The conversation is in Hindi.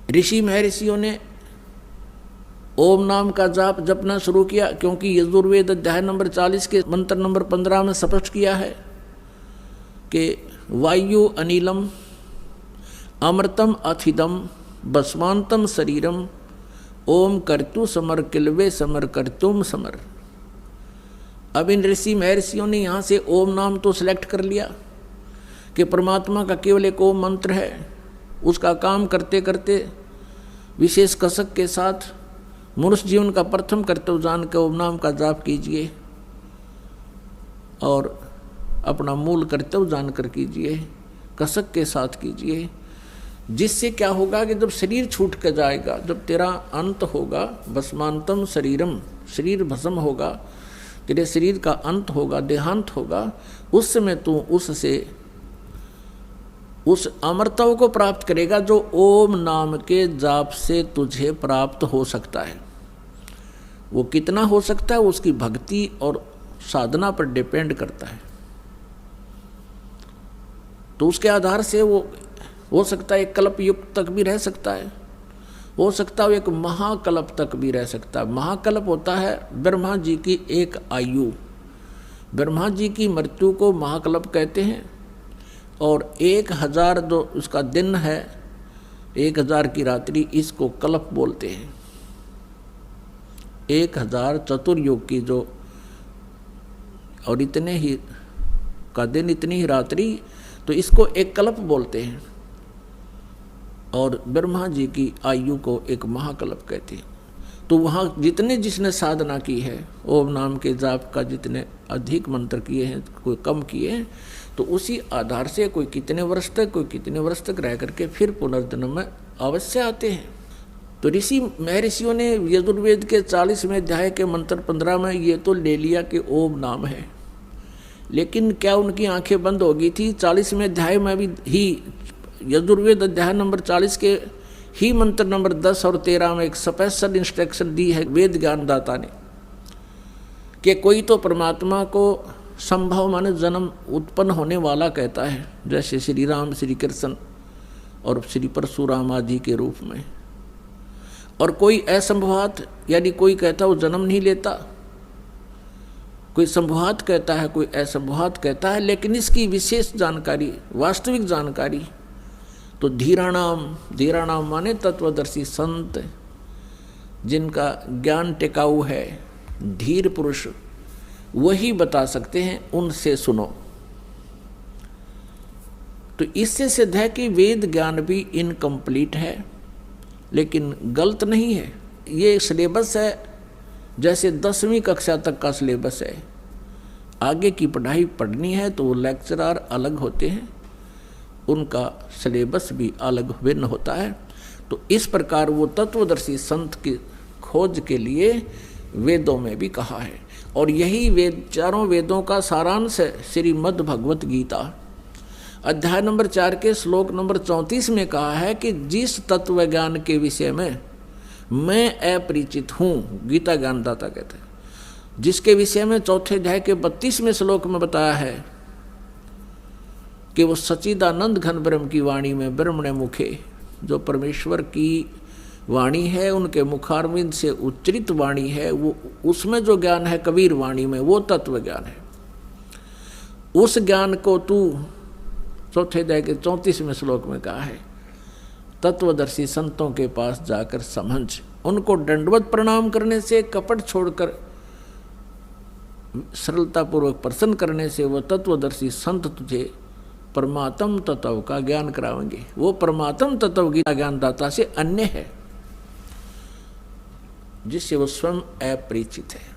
ऋषि महर्षियों ने ओम नाम का जाप जपना शुरू किया, क्योंकि यजुर्वेद अध्याय नंबर 40 के मंत्र नंबर 15 में स्पष्ट किया है कि वायु अनिलम अमृतम अथिदम भस्मांतम शरीरम ओम कर्तु समर किलवे समर कर्तुम समर। अब इन ऋषि महर्षियों ने यहाँ से ओम नाम तो सिलेक्ट कर लिया कि परमात्मा का केवल एक ओम मंत्र है, उसका काम करते करते विशेष कसक के साथ मनुष्य जीवन का प्रथम कर्तव्य जान के ओम नाम का जाप कीजिए और अपना मूल कर्तव्य जानकर कीजिए, कसक के साथ कीजिए। जिससे क्या होगा कि जब शरीर छूट कर जाएगा, जब तेरा अंत होगा, भस्मांतम शरीरम, शरीर भस्म होगा, तेरे शरीर का अंत होगा, देहांत होगा, उस समय तू उससे उस अमरत्व को प्राप्त करेगा जो ओम नाम के जाप से तुझे प्राप्त हो सकता है। वो कितना हो सकता है उसकी भक्ति और साधना पर डिपेंड करता है। तो उसके आधार से वो हो सकता है एक कल्प युग तक भी रह सकता है, हो सकता है एक महाकल्प तक भी रह सकता है। महाकल्प होता है ब्रह्मा जी की एक आयु, ब्रह्मा जी की मृत्यु को महाकल्प कहते हैं। और 1000 जो उसका दिन है, 1000 की रात्रि, इसको कल्प बोलते हैं। 1000 चतुर्युग की जो, और इतने ही का दिन इतनी ही रात्रि, तो इसको एक कल्प बोलते हैं। और ब्रह्मा जी की आयु को एक महाकल्प कहते हैं। तो वहाँ जितने जिसने साधना की है, ओम नाम के जाप का जितने अधिक मंत्र किए हैं, कोई कम किए हैं, तो उसी आधार से कोई कितने वर्ष तक, कोई कितने वर्ष तक रह करके फिर पुनर्जन्म में अवश्य आते हैं। तो ऋषि महर्षियों ने यजुर्वेद के 40वें अध्याय के मंत्र 15 में ये तो ले लिया कि ओम नाम है, लेकिन क्या उनकी आंखें बंद हो गई थी? 40वें अध्याय में भी ही यजुर्वेद अध्याय नंबर 40 के ही मंत्र नंबर 10 और 13 में एक स्पेशल इंस्ट्रक्शन दी है वेद ज्ञानदाता ने कि कोई तो परमात्मा को संभव माने जन्म उत्पन्न होने वाला कहता है, जैसे श्री राम, श्री कृष्ण और श्री परशुराम आदि के रूप में, और कोई असंभवात यानी कोई कहता वो जन्म नहीं लेता, कोई संभवात कहता है, कोई असंभवात कहता है। लेकिन इसकी विशेष जानकारी, वास्तविक जानकारी तो धीराणाम माने तत्वदर्शी संत, जिनका ज्ञान टिकाऊ है, धीर पुरुष, वही बता सकते हैं, उनसे सुनो। तो इससे सिद्ध है कि वेद ज्ञान भी इनकम्प्लीट है, लेकिन गलत नहीं है। ये सिलेबस है जैसे 10वीं कक्षा तक का सिलेबस है। आगे की पढ़ाई पढ़नी है तो वो लेक्चरर अलग होते हैं, उनका सिलेबस भी अलग भिन्न होता है। तो इस प्रकार वो तत्वदर्शी संत की खोज के लिए वेदों में भी कहा है। और यही वेद, चारों वेदों का सारांश है श्रीमद् भगवत गीता। अध्याय नंबर 4 के श्लोक नंबर 34 में कहा है कि जिस तत्व ज्ञान के विषय में मैं अपरिचित हूँ, गीता ज्ञानदाता कहते हैं, जिसके विषय में चौथे अध्याय के 32वें श्लोक में बताया है कि वो सच्चिदानंद घन ब्रह्म की वाणी में ब्रह्मणे मुखे, जो परमेश्वर की वाणी है, उनके मुखारविंद से उच्चरित वाणी है, वो उसमें जो ज्ञान है कबीर वाणी में, वो तत्व ज्ञान है। उस ज्ञान को तू चौथे अध्याय के 34वें श्लोक में कहा है, तत्वदर्शी संतों के पास जाकर समझ, उनको दंडवत प्रणाम करने से, कपट छोड़कर सरलतापूर्वक प्रसन्न करने से वो तत्वदर्शी संत तुझे परमात्म तत्व का ज्ञान कराएंगे। वो परमात्म तत्व गीता ज्ञानदाता से अन्य है, जिससे वो स्वयं अपरिचित है।